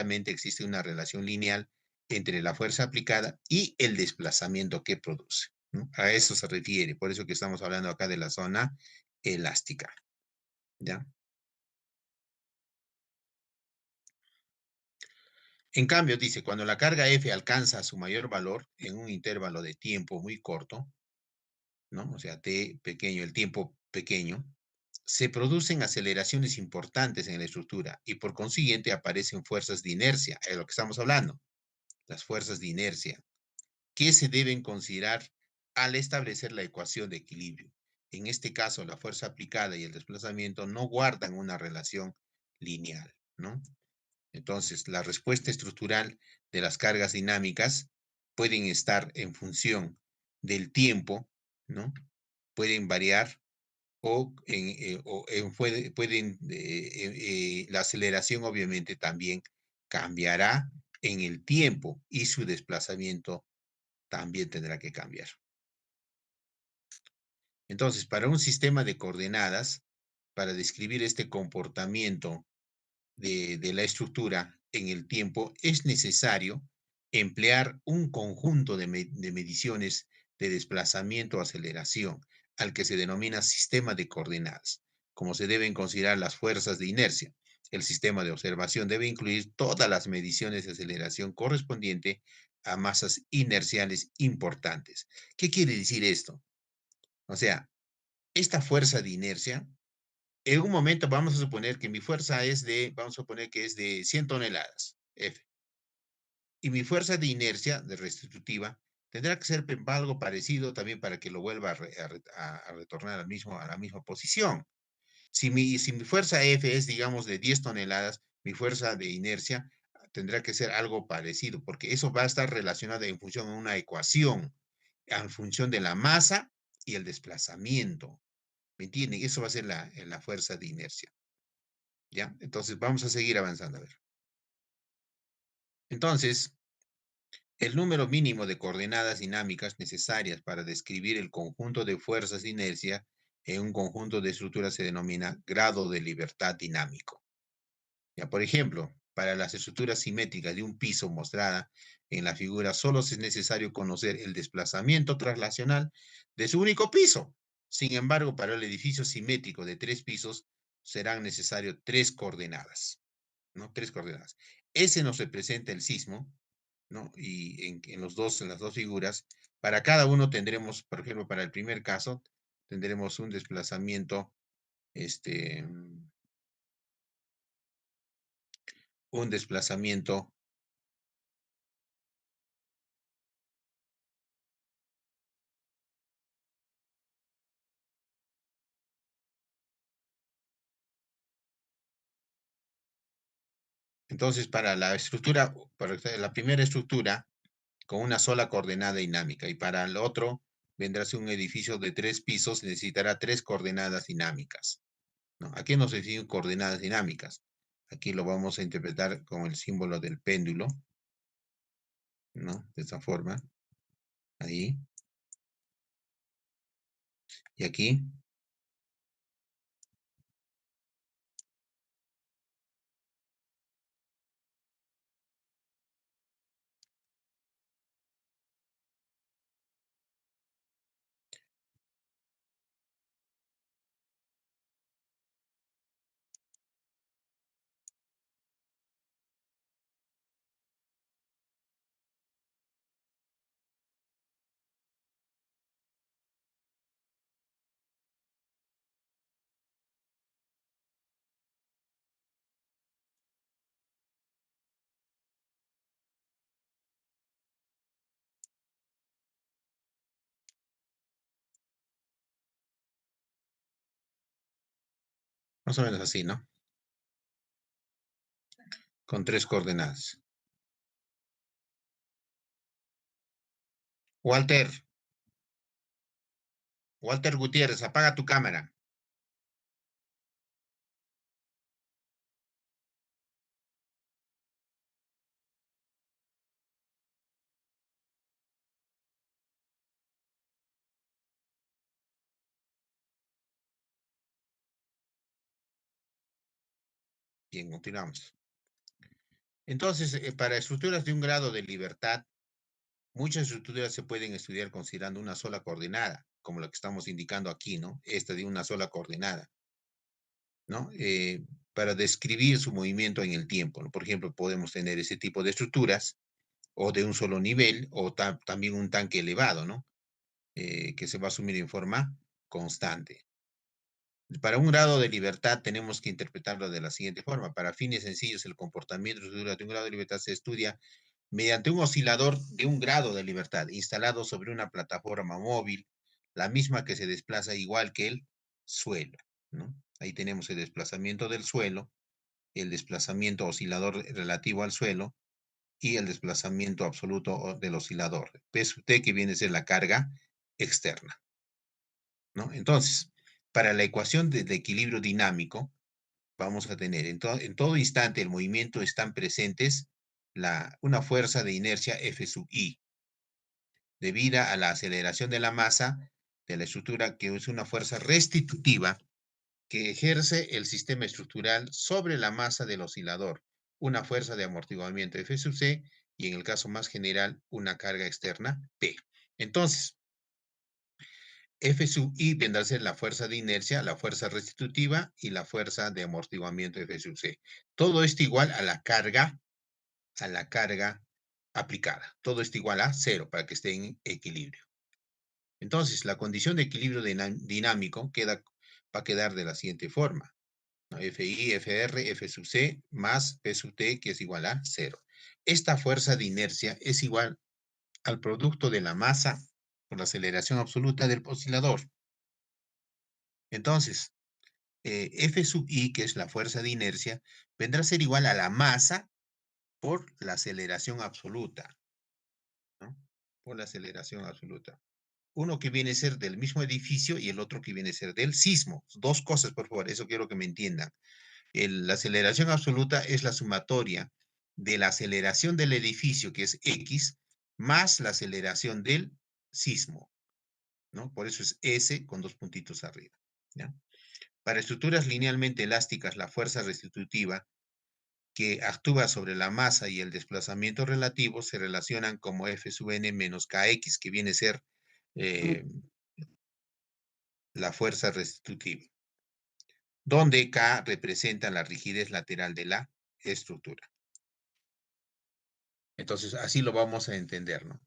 claramente existe una relación lineal entre la fuerza aplicada y el desplazamiento que produce, ¿no? A eso se refiere, por eso que estamos hablando acá de la zona elástica, ¿ya? En cambio, dice, cuando la carga F alcanza su mayor valor en un intervalo de tiempo muy corto, ¿no? O sea, t pequeño, el tiempo pequeño, se producen aceleraciones importantes en la estructura y por consiguiente aparecen fuerzas de inercia, es lo que estamos hablando, las fuerzas de inercia, que se deben considerar al establecer la ecuación de equilibrio. En este caso, la fuerza aplicada y el desplazamiento no guardan una relación lineal, ¿no? Entonces, la respuesta estructural de las cargas dinámicas pueden estar en función del tiempo, ¿no? Pueden variar la aceleración obviamente también cambiará en el tiempo y su desplazamiento también tendrá que cambiar. Entonces, para un sistema de coordenadas, para describir este comportamiento de la estructura en el tiempo, es necesario emplear un conjunto de mediciones de desplazamiento o aceleración, al que se denomina sistema de coordenadas, como se deben considerar las fuerzas de inercia. El sistema de observación debe incluir todas las mediciones de aceleración correspondiente a masas inerciales importantes. ¿Qué quiere decir esto? O sea, esta fuerza de inercia en un momento vamos a suponer que mi fuerza es de, vamos a suponer que es de 100 toneladas, F. Y mi fuerza de inercia, de restitutiva, tendrá que ser algo parecido también para que lo vuelva a retornar a la misma posición. Si mi fuerza F es, digamos, de 10 toneladas, mi fuerza de inercia tendrá que ser algo parecido, porque eso va a estar relacionado en función de una ecuación, en función de la masa y el desplazamiento. ¿Me entienden? Eso va a ser la fuerza de inercia. ¿Ya? Entonces, vamos a seguir avanzando. A ver. Entonces, el número mínimo de coordenadas dinámicas necesarias para describir el conjunto de fuerzas de inercia en un conjunto de estructuras se denomina grado de libertad dinámico. Ya, por ejemplo, para las estructuras simétricas de un piso mostrada en la figura, solo es necesario conocer el desplazamiento traslacional de su único piso. Sin embargo, para el edificio simétrico de 3 pisos, serán necesarias 3 coordenadas. ¿No? 3 coordenadas. Ese nos representa el sismo, ¿no? Y en las dos figuras, para cada uno tendremos, por ejemplo, para el primer caso, tendremos un desplazamiento, este, un desplazamiento, entonces para la estructura, para la primera estructura, con una sola coordenada dinámica, y para el otro, vendrá a ser un edificio de 3 pisos, necesitará 3 coordenadas dinámicas, ¿no? Aquí nos decimos coordenadas dinámicas. Aquí lo vamos a interpretar con el símbolo del péndulo, ¿no? De esta forma, ahí, y aquí. Más o menos así, ¿no? Con 3 coordenadas. Walter, Walter Gutiérrez, apaga tu cámara. Bien, continuamos. Entonces, para estructuras de un grado de libertad, muchas estructuras se pueden estudiar considerando una sola coordenada, como la que estamos indicando aquí, ¿no? Esta de una sola coordenada, ¿no? Para describir su movimiento en el tiempo, ¿no? Por ejemplo, podemos tener ese tipo de estructuras o de un solo nivel o también un tanque elevado, ¿no? Que se va a asumir en forma constante. Para un grado de libertad tenemos que interpretarlo de la siguiente forma. Para fines sencillos, el comportamiento de un grado de libertad se estudia mediante un oscilador de un grado de libertad instalado sobre una plataforma móvil, la misma que se desplaza igual que el suelo, ¿no? Ahí tenemos el desplazamiento del suelo, el desplazamiento oscilador relativo al suelo y el desplazamiento absoluto del oscilador. P que viene a ser la carga externa, ¿no? Entonces, para la ecuación de equilibrio dinámico, vamos a tener en todo instante el movimiento están presentes una fuerza de inercia F sub I, debida a la aceleración de la masa de la estructura, que es una fuerza restitutiva que ejerce el sistema estructural sobre la masa del oscilador, una fuerza de amortiguamiento F sub C y en el caso más general una carga externa P. Entonces, F sub I vendrá a ser la fuerza de inercia, la fuerza restitutiva y la fuerza de amortiguamiento F sub C. Todo esto igual a la carga aplicada. Todo esto igual a cero para que esté en equilibrio. Entonces, la condición de equilibrio dinámico va a quedar de la siguiente forma, ¿no? Fi, Fr, F sub C más P sub T, que es igual a cero. Esta fuerza de inercia es igual al producto de la masa por la aceleración absoluta del oscilador. Entonces, F sub I, que es la fuerza de inercia, vendrá a ser igual a la masa por la aceleración absoluta, ¿no? Por la aceleración absoluta. Uno que viene a ser del mismo edificio y el otro que viene a ser del sismo. Dos cosas, por favor, eso quiero que me entiendan. La aceleración absoluta es la sumatoria de la aceleración del edificio, que es X, más la aceleración del sismo, ¿no? Por eso es S con dos puntitos arriba, ¿ya? Para estructuras linealmente elásticas, la fuerza restitutiva que actúa sobre la masa y el desplazamiento relativo se relacionan como F sub n menos Kx, que viene a ser eh, la fuerza restitutiva, donde K representa la rigidez lateral de la estructura. Entonces, así lo vamos a entender, ¿no?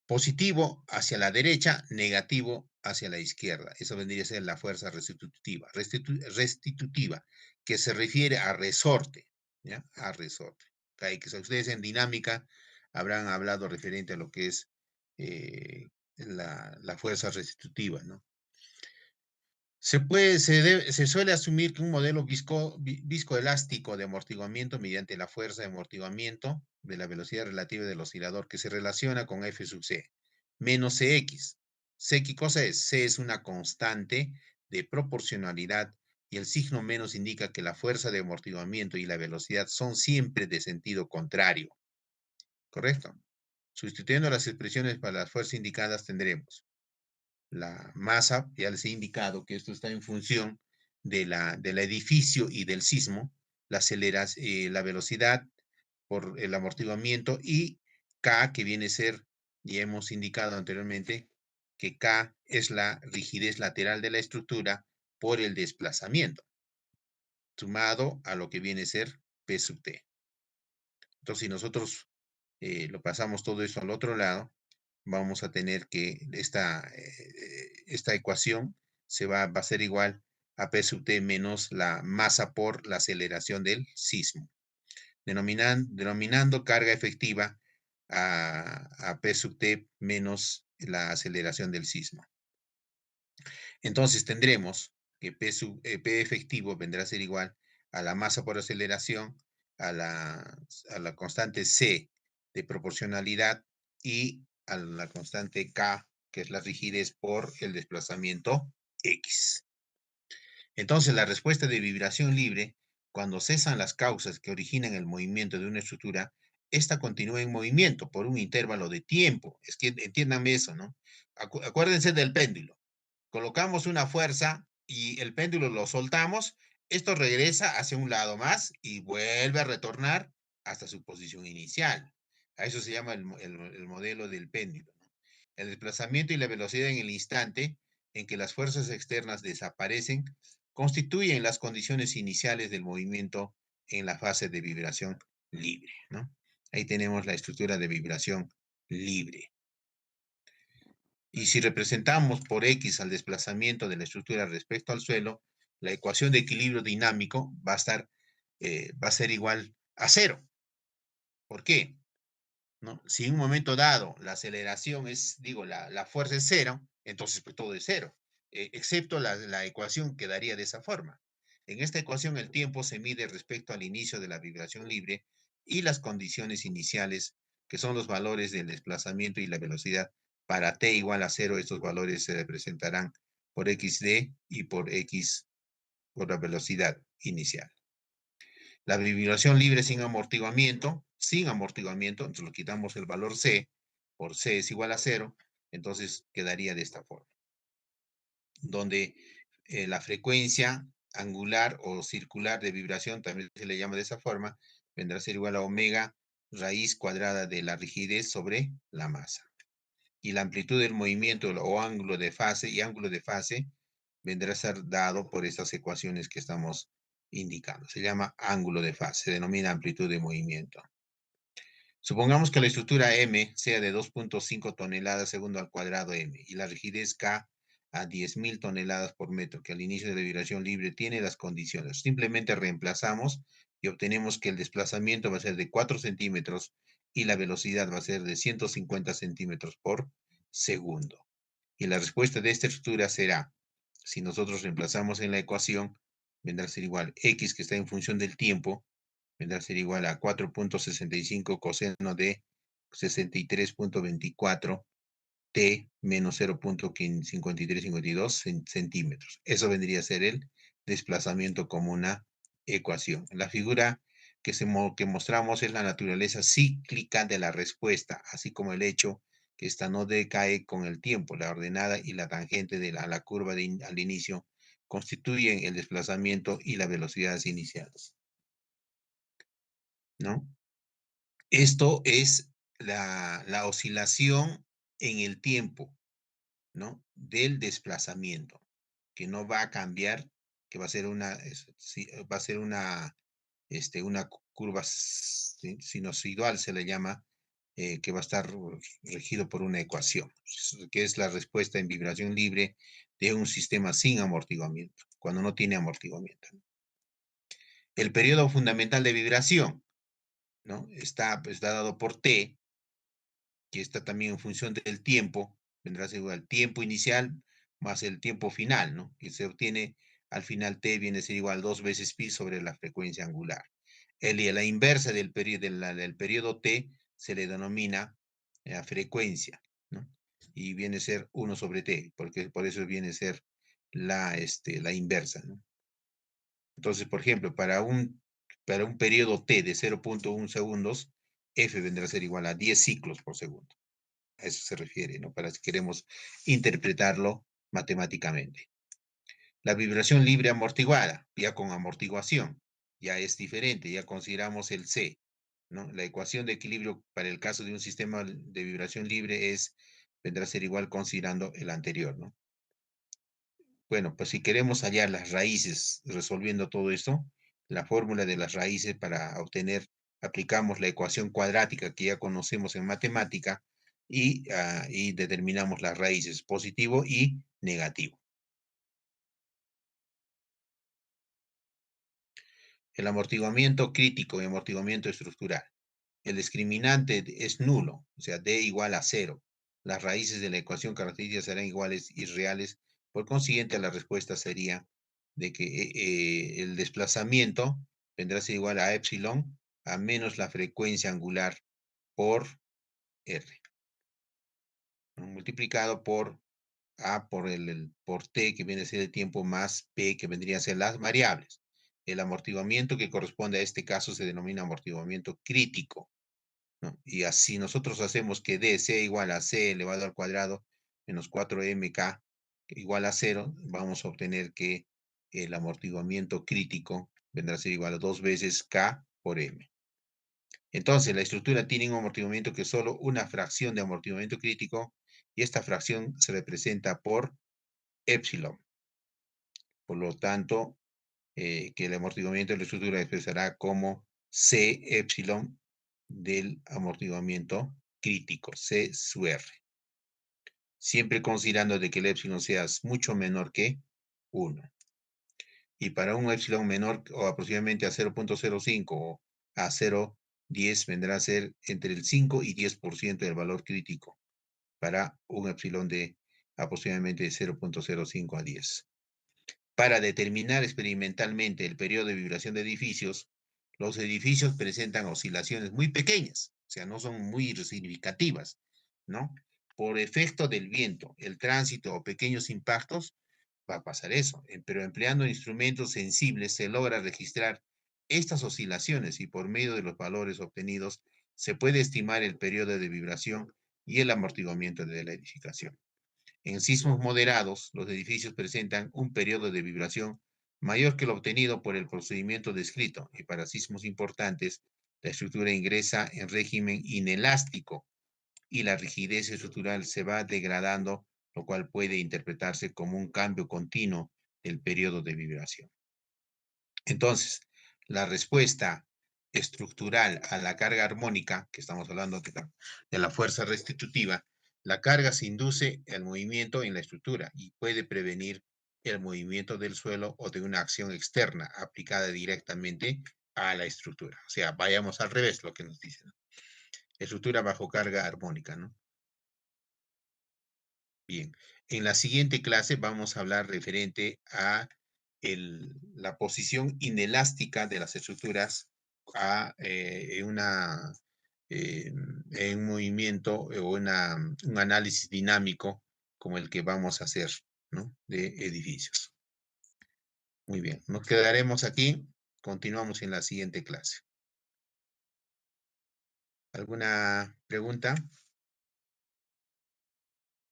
Positivo hacia la derecha, negativo hacia la izquierda. Eso vendría a ser la fuerza restitutiva, restitutiva, que se refiere a resorte, ¿ya? A resorte. Que ustedes en dinámica habrán hablado referente a lo que es la fuerza restitutiva, ¿no? Se suele asumir que un modelo viscoelástico de amortiguamiento mediante la fuerza de amortiguamiento de la velocidad relativa del oscilador que se relaciona con F sub C menos Cx. C, ¿qué cosa es? C es una constante de proporcionalidad y el signo menos indica que la fuerza de amortiguamiento y la velocidad son siempre de sentido contrario. ¿Correcto? Sustituyendo las expresiones para las fuerzas indicadas tendremos la masa, ya les he indicado que esto está en función del edificio y del sismo, la velocidad por el amortiguamiento y K, que viene a ser, ya hemos indicado anteriormente, que K es la rigidez lateral de la estructura por el desplazamiento, sumado a lo que viene a ser P sub T. Entonces, si nosotros lo pasamos todo esto al otro lado, vamos a tener que esta ecuación va a ser igual a P sub T menos la masa por la aceleración del sismo, denominando carga efectiva a P sub T menos la aceleración del sismo. Entonces tendremos que P efectivo vendrá a ser igual a la masa por aceleración, a la constante C de proporcionalidad y a la constante K, que es la rigidez por el desplazamiento X. Entonces, la respuesta de vibración libre, cuando cesan las causas que originan el movimiento de una estructura, esta continúa en movimiento por un intervalo de tiempo. Es que entiéndanme eso, ¿no? Acuérdense del péndulo. Colocamos una fuerza y el péndulo lo soltamos, esto regresa hacia un lado más y vuelve a retornar hasta su posición inicial. A eso se llama el modelo del péndulo, ¿no? El desplazamiento y la velocidad en el instante en que las fuerzas externas desaparecen constituyen las condiciones iniciales del movimiento en la fase de vibración libre, ¿no? Ahí tenemos la estructura de vibración libre. Y si representamos por X al desplazamiento de la estructura respecto al suelo, la ecuación de equilibrio dinámico va a ser igual a cero. ¿Por qué? ¿No? Si en un momento dado la aceleración es, digo, la fuerza es cero, entonces pues todo es cero, excepto la ecuación quedaría de esa forma. En esta ecuación el tiempo se mide respecto al inicio de la vibración libre y las condiciones iniciales, que son los valores del desplazamiento y la velocidad. Para t igual a cero, estos valores se representarán por xd y por x por la velocidad inicial. La vibración libre sin amortiguamiento, entonces lo quitamos el valor C, por C es igual a cero, entonces quedaría de esta forma, donde la frecuencia angular o circular de vibración, también se le llama de esa forma, vendrá a ser igual a omega raíz cuadrada de la rigidez sobre la masa. Y la amplitud del movimiento o ángulo de fase y ángulo de fase vendrá a ser dado por estas ecuaciones que estamos indicando. Se llama ángulo de fase, se denomina amplitud de movimiento. Supongamos que la estructura M sea de 2.5 toneladas segundo al cuadrado M y la rigidez K a 10.000 toneladas por metro, que al inicio de la vibración libre tiene las condiciones. Simplemente reemplazamos y obtenemos que el desplazamiento va a ser de 4 centímetros y la velocidad va a ser de 150 centímetros por segundo. Y la respuesta de esta estructura será, si nosotros reemplazamos en la ecuación, vendrá a ser igual x, que está en función del tiempo, vendrá a ser igual a 4.65 coseno de 63.24 t menos 0.5352 centímetros. Eso vendría a ser el desplazamiento como una ecuación. La figura que mostramos es la naturaleza cíclica de la respuesta, así como el hecho que esta no decae con el tiempo. La ordenada y la tangente de la curva al inicio constituyen el desplazamiento y la velocidad iniciales, ¿no? Esto es la oscilación en el tiempo, ¿no? Del desplazamiento, que no va a cambiar, que va a ser va a ser una curva sinusoidal, se le llama, que va a estar regido por una ecuación, que es la respuesta en vibración libre de un sistema sin amortiguamiento, cuando no tiene amortiguamiento. El periodo fundamental de vibración, ¿no? Está dado por T, que está también en función del tiempo, vendrá a ser igual tiempo inicial más el tiempo final, ¿no? Que se obtiene al final t viene a ser igual 2 veces pi sobre la frecuencia angular. La inversa del periodo t se le denomina frecuencia, ¿no? Y viene a ser 1 sobre t, porque por eso viene a ser la inversa, ¿no? Entonces, por ejemplo, para un periodo t de 0.1 segundos, f vendrá a ser igual a 10 ciclos por segundo. A eso se refiere, ¿no? Para si queremos interpretarlo matemáticamente. La vibración libre amortiguada, ya con amortiguación, ya es diferente, ya consideramos el C, ¿no? La ecuación de equilibrio para el caso de un sistema de vibración libre vendrá a ser igual considerando el anterior, ¿no? Bueno, pues si queremos hallar las raíces resolviendo todo esto, la fórmula de las raíces para obtener, aplicamos la ecuación cuadrática que ya conocemos en matemática y determinamos las raíces positivo y negativo. El amortiguamiento crítico y amortiguamiento estructural. El discriminante es nulo, o sea, D igual a cero. Las raíces de la ecuación característica serán iguales y reales. Por consiguiente, la respuesta sería de que el desplazamiento vendrá a ser igual a epsilon a menos la frecuencia angular por R, ¿no? Multiplicado por A por T, que viene a ser el tiempo, más P, que vendría a ser las variables. El amortiguamiento que corresponde a este caso se denomina amortiguamiento crítico, ¿no? Y así nosotros hacemos que D sea igual a C elevado al cuadrado menos 4mk igual a cero, vamos a obtener que el amortiguamiento crítico vendrá a ser igual a 2 veces K por M. Entonces, la estructura tiene un amortiguamiento que es solo una fracción de amortiguamiento crítico y esta fracción se representa por epsilon. Por lo tanto, que el amortiguamiento de la estructura expresará como C epsilon del amortiguamiento crítico, C sub R. Siempre considerando de que el epsilon sea mucho menor que 1. Y para un epsilon menor o aproximadamente a 0.05 o a 0.10 vendrá a ser entre el 5 y 10% del valor crítico para un epsilon de aproximadamente 0.05 a 10. Para determinar experimentalmente el periodo de vibración de edificios, los edificios presentan oscilaciones muy pequeñas, o sea, no son muy significativas, ¿no? Por efecto del viento, el tránsito o pequeños impactos, va a pasar eso, pero empleando instrumentos sensibles se logra registrar estas oscilaciones y por medio de los valores obtenidos se puede estimar el periodo de vibración y el amortiguamiento de la edificación. En sismos moderados, los edificios presentan un periodo de vibración mayor que el obtenido por el procedimiento descrito y para sismos importantes, la estructura ingresa en régimen inelástico y la rigidez estructural se va degradando, lo cual puede interpretarse como un cambio continuo del periodo de vibración. Entonces, la respuesta estructural a la carga armónica, que estamos hablando de la fuerza restitutiva, la carga se induce el movimiento en la estructura y puede prevenir el movimiento del suelo o de una acción externa aplicada directamente a la estructura. O sea, vayamos al revés, lo que nos dicen. Estructura bajo carga armónica, ¿no? Bien, en la siguiente clase vamos a hablar referente a la posición inelástica de las estructuras eh, en un movimiento o un análisis dinámico como el que vamos a hacer, ¿no? De edificios. Muy bien, nos quedaremos aquí. Continuamos en la siguiente clase. ¿Alguna pregunta?